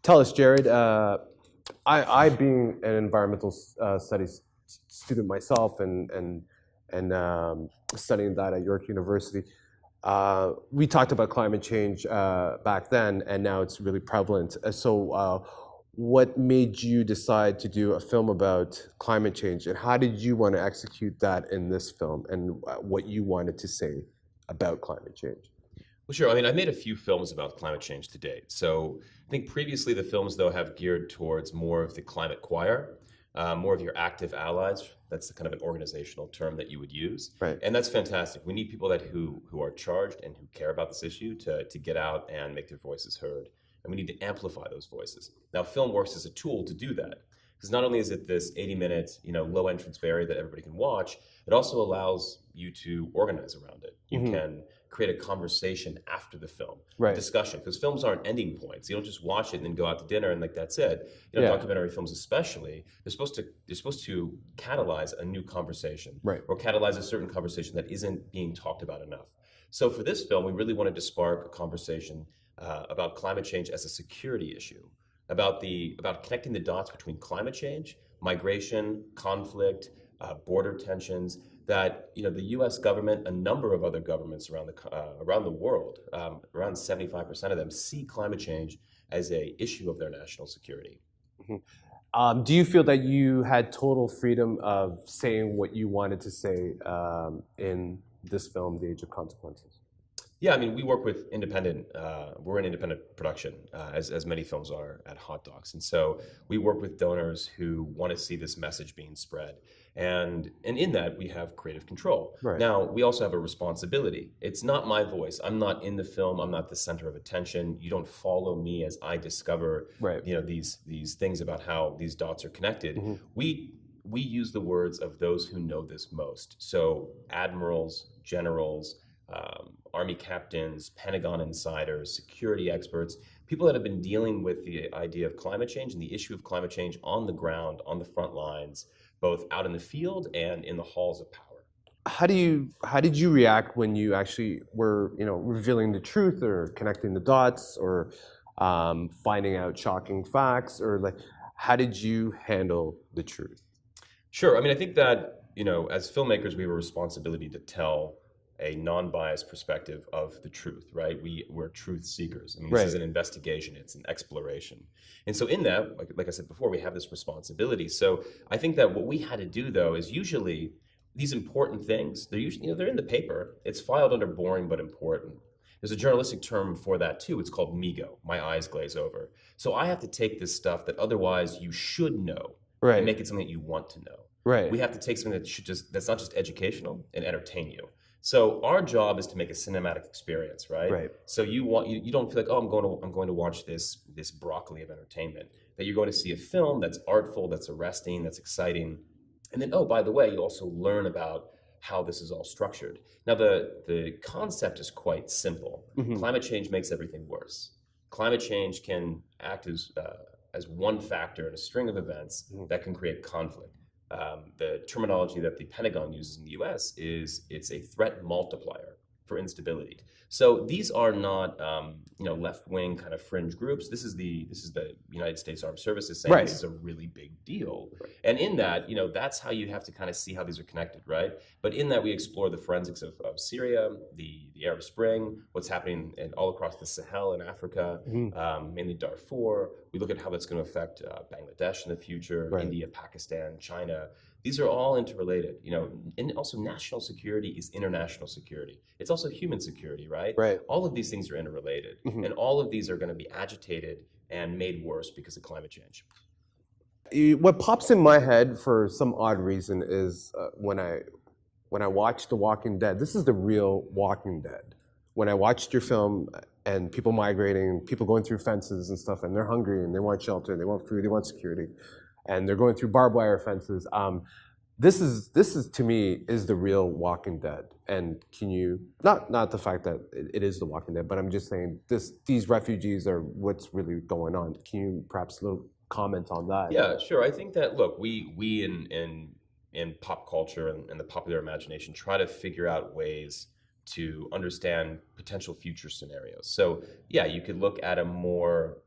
Tell us, Jared. I being an environmental studies student myself and studying that at York University, we talked about climate change back then, and now it's really prevalent. What made you decide to do a film about climate change, and how did you want to execute that in this film, and what you wanted to say about climate change? Well, sure. I mean, I've made a few films about climate change to date. So I think previously the films, though, have geared towards more of the climate choir, more of your active allies. That's kind of an organizational term that you would use. Right. And that's fantastic. We need people who are charged and who care about this issue to get out and make their voices heard. And we need to amplify those voices. Now, film works as a tool to do that. Because not only is it this 80-minute, low entrance barrier that everybody can watch, it also allows you to organize around it. You can create a conversation after the film, Right. a discussion, because films aren't ending points. You don't just watch it and then go out to dinner and that's it. Documentary films especially, they're supposed to catalyze a new conversation, Right. or catalyze a certain conversation that isn't being talked about enough. So for this film, we really wanted to spark a conversation about climate change as a security issue, about connecting the dots between climate change, migration, conflict, border tensions, that the U.S. government, a number of other governments around the world, around 75% of them, see climate change as a issue of their national security. Do you feel that you had total freedom of saying what you wanted to say in this film, The Age of Consequences? Yeah, I mean, we work with we're an independent production, as many films are at Hot Docs. And so we work with donors who want to see this message being spread. And in that, we have creative control. Right. Now, we also have a responsibility. It's not my voice. I'm not in the film. I'm not the center of attention. You don't follow me as I discover, these things about how these dots are connected. We use the words of those who know this most. So admirals, generals, Army captains, Pentagon insiders, security experts, people that have been dealing with the idea of climate change and the issue of climate change on the ground, on the front lines, both out in the field and in the halls of power. How did you react when you actually were revealing the truth or connecting the dots or finding out shocking facts, or how did you handle the truth? Sure. I mean, I think that as filmmakers, we have a responsibility to tell a non-biased perspective of the truth, right? We're truth seekers. I mean, this is an investigation, it's an exploration. And so in that, like I said before, we have this responsibility. So I think that what we had to do, though, is usually these important things, they're usually, they're in the paper. It's filed under boring but important. There's a journalistic term for that too. It's called MIGO, my eyes glaze over. So I have to take this stuff that otherwise you should know and make it something that you want to know. Right. We have to take something that's not just educational and entertain you. So our job is to make a cinematic experience, right? Right. So you don't feel like, oh, I'm going to watch this broccoli of entertainment. That you're going to see a film that's artful, that's arresting, that's exciting, and then, oh, by the way, you also learn about how this is all structured. Now the concept is quite simple. Climate change makes everything worse. Climate change can act as one factor in a string of events that can create conflict. The terminology that the Pentagon uses in the U.S. is it's a threat multiplier for instability. So these are not left-wing kind of fringe groups. This is the United States Armed Services saying this is a really big deal. And in that, that's how you have to kind of see how these are connected, right? But in that, we explore the forensics of Syria, the Arab Spring, what's happening all across the Sahel in Africa, mainly Darfur. We look at how that's going to affect Bangladesh in the future, India, Pakistan, China. These are all interrelated, and also national security is international security. It's also human security, right? Right. All of these things are interrelated, and all of these are going to be agitated and made worse because of climate change. What pops in my head for some odd reason is when I watch The Walking Dead. This is the real Walking Dead. When I watched your film and people migrating, people going through fences and stuff, and they're hungry and they want shelter, and they want food, they want security, and they're going through barbed wire fences. This is to me is the real Walking Dead. And can you not the fact that it is the Walking Dead, but I'm just saying these refugees are what's really going on. Can you perhaps a little comment on that? Yeah, sure. I think that we in pop culture and the popular imagination try to figure out ways to understand potential future scenarios. So yeah, you could look at a more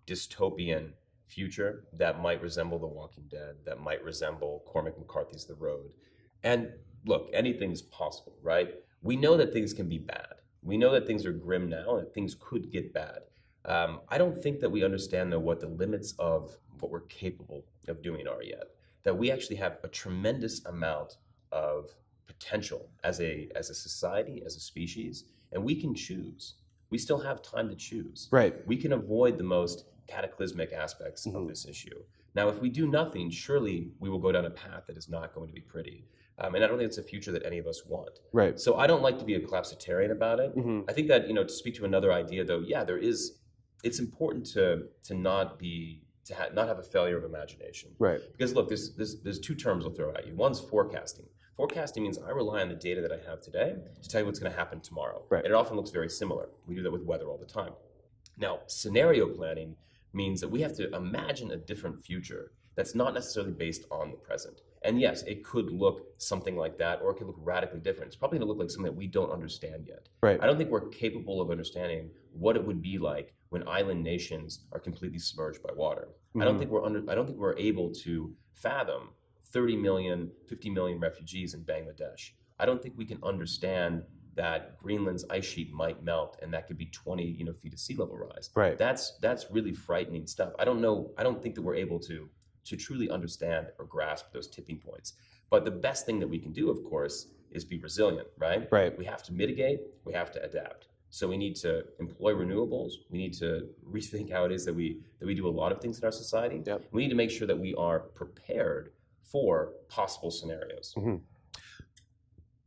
dystopian future that might resemble The Walking Dead, that might resemble Cormac McCarthy's The Road. And look, anything is possible, right? We know that things can be bad. We know that things are grim now and that things could get bad. I don't think that we understand, though, what the limits of what we're capable of doing are yet. That we actually have a tremendous amount of potential as a society, as a species, and we can choose. We still have time to choose. Right. We can avoid the most cataclysmic aspects of this issue. Now, if we do nothing, surely we will go down a path that is not going to be pretty. And I don't think it's a future that any of us want. Right. So I don't like to be a collapsitarian about it. I think that, to speak to another idea, though, yeah, it's important to not have a failure of imagination. Right. Because look, there's two terms I'll throw at you. One's forecasting. Forecasting means I rely on the data that I have today to tell you what's going to happen tomorrow. Right. And it often looks very similar. We do that with weather all the time. Now, scenario planning means that we have to imagine a different future that's not necessarily based on the present. And yes, it could look something like that, or it could look radically different. It's probably going to look like something that we don't understand yet. Right. I don't think we're capable of understanding what it would be like when island nations are completely submerged by water. I don't think we're able to fathom 30 million, 50 million refugees in Bangladesh. I don't think we can understand that Greenland's ice sheet might melt, and that could be 20 feet of sea level rise. Right. That's really frightening stuff. I don't think that we're able to truly understand or grasp those tipping points. But the best thing that we can do, of course, is be resilient, right? Right. We have to mitigate, we have to adapt. So we need to employ renewables. We need to rethink how it is that we do a lot of things in our society. Yep. We need to make sure that we are prepared for possible scenarios.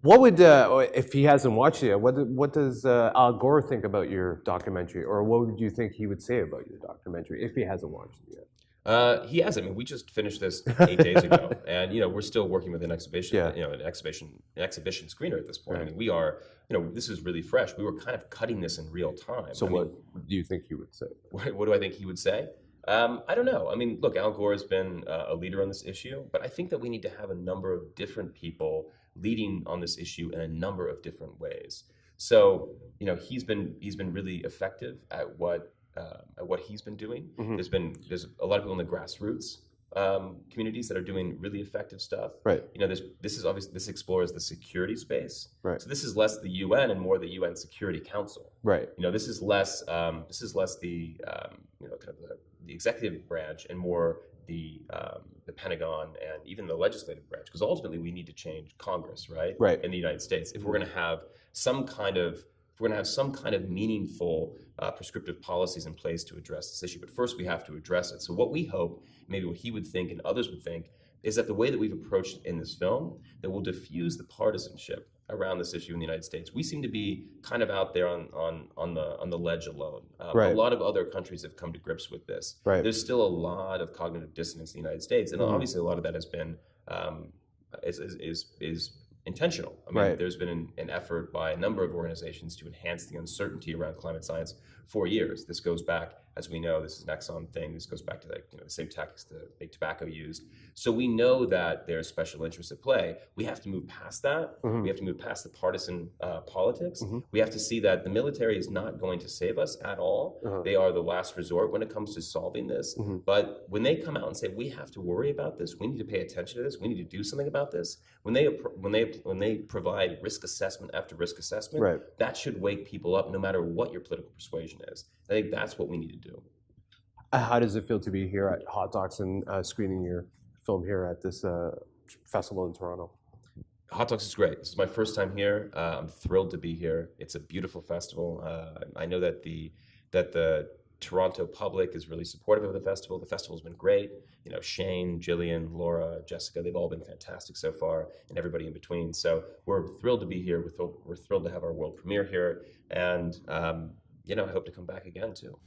What would, if he hasn't watched it yet, what does Al Gore think about your documentary? Or what would you think he would say about your documentary if he hasn't watched it yet? He has. I mean, we just finished this 8 days ago, and we're still working with an exhibition. Yeah. An exhibition screener at this point. Right. I mean, we are. This is really fresh. We were kind of cutting this in real time. So what do you think he would say? What do I think he would say? I don't know. I mean, look, Al Gore has been a leader on this issue, but I think that we need to have a number of different people leading on this issue in a number of different ways. So, he's been really effective at what he's been doing. There's a lot of people in the grassroots communities that are doing really effective stuff. Right. This explores the security space. Right. So this is less the UN and more the UN Security Council. Right. This is less the kind of the executive branch and more the Pentagon and even the legislative branch, because ultimately we need to change Congress, right? Right. In the United States, if we're going to have some kind of meaningful prescriptive policies in place to address this issue. But first, we have to address it. So what we hope, maybe what he would think and others would think, is that the way that we've approached it in this film, that will diffuse the partisanship around this issue in the United States. We seem to be kind of out there on the ledge alone. Right. A lot of other countries have come to grips with this. Right. There's still a lot of cognitive dissonance in the United States, and obviously a lot of that has been is intentional. I mean, Right. there's been an effort by a number of organizations to enhance the uncertainty around climate science for years. This goes back, as we know, this is an Exxon thing. This goes back to the same tactics that big tobacco used. So we know that there's special interests at play. We have to move past that. We have to move past the partisan politics. We have to see that the military is not going to save us at all. They are the last resort when it comes to solving this. But when they come out and say we have to worry about this, we need to pay attention to this, we need to do something about this. When they provide risk assessment after risk assessment, Right. that should wake people up, no matter what your political persuasion is. I think that's what we need to do. How does it feel to be here at Hot Docs and screening your film here at this festival in Toronto? Hot Docs is great. This is my first time here. I'm thrilled to be here. It's a beautiful festival. I know that the Toronto public is really supportive of the festival. The festival's been great. Shane, Jillian, Laura, Jessica, they've all been fantastic so far, and everybody in between. So we're thrilled to be here. We're thrilled to have our world premiere here, and I hope to come back again too.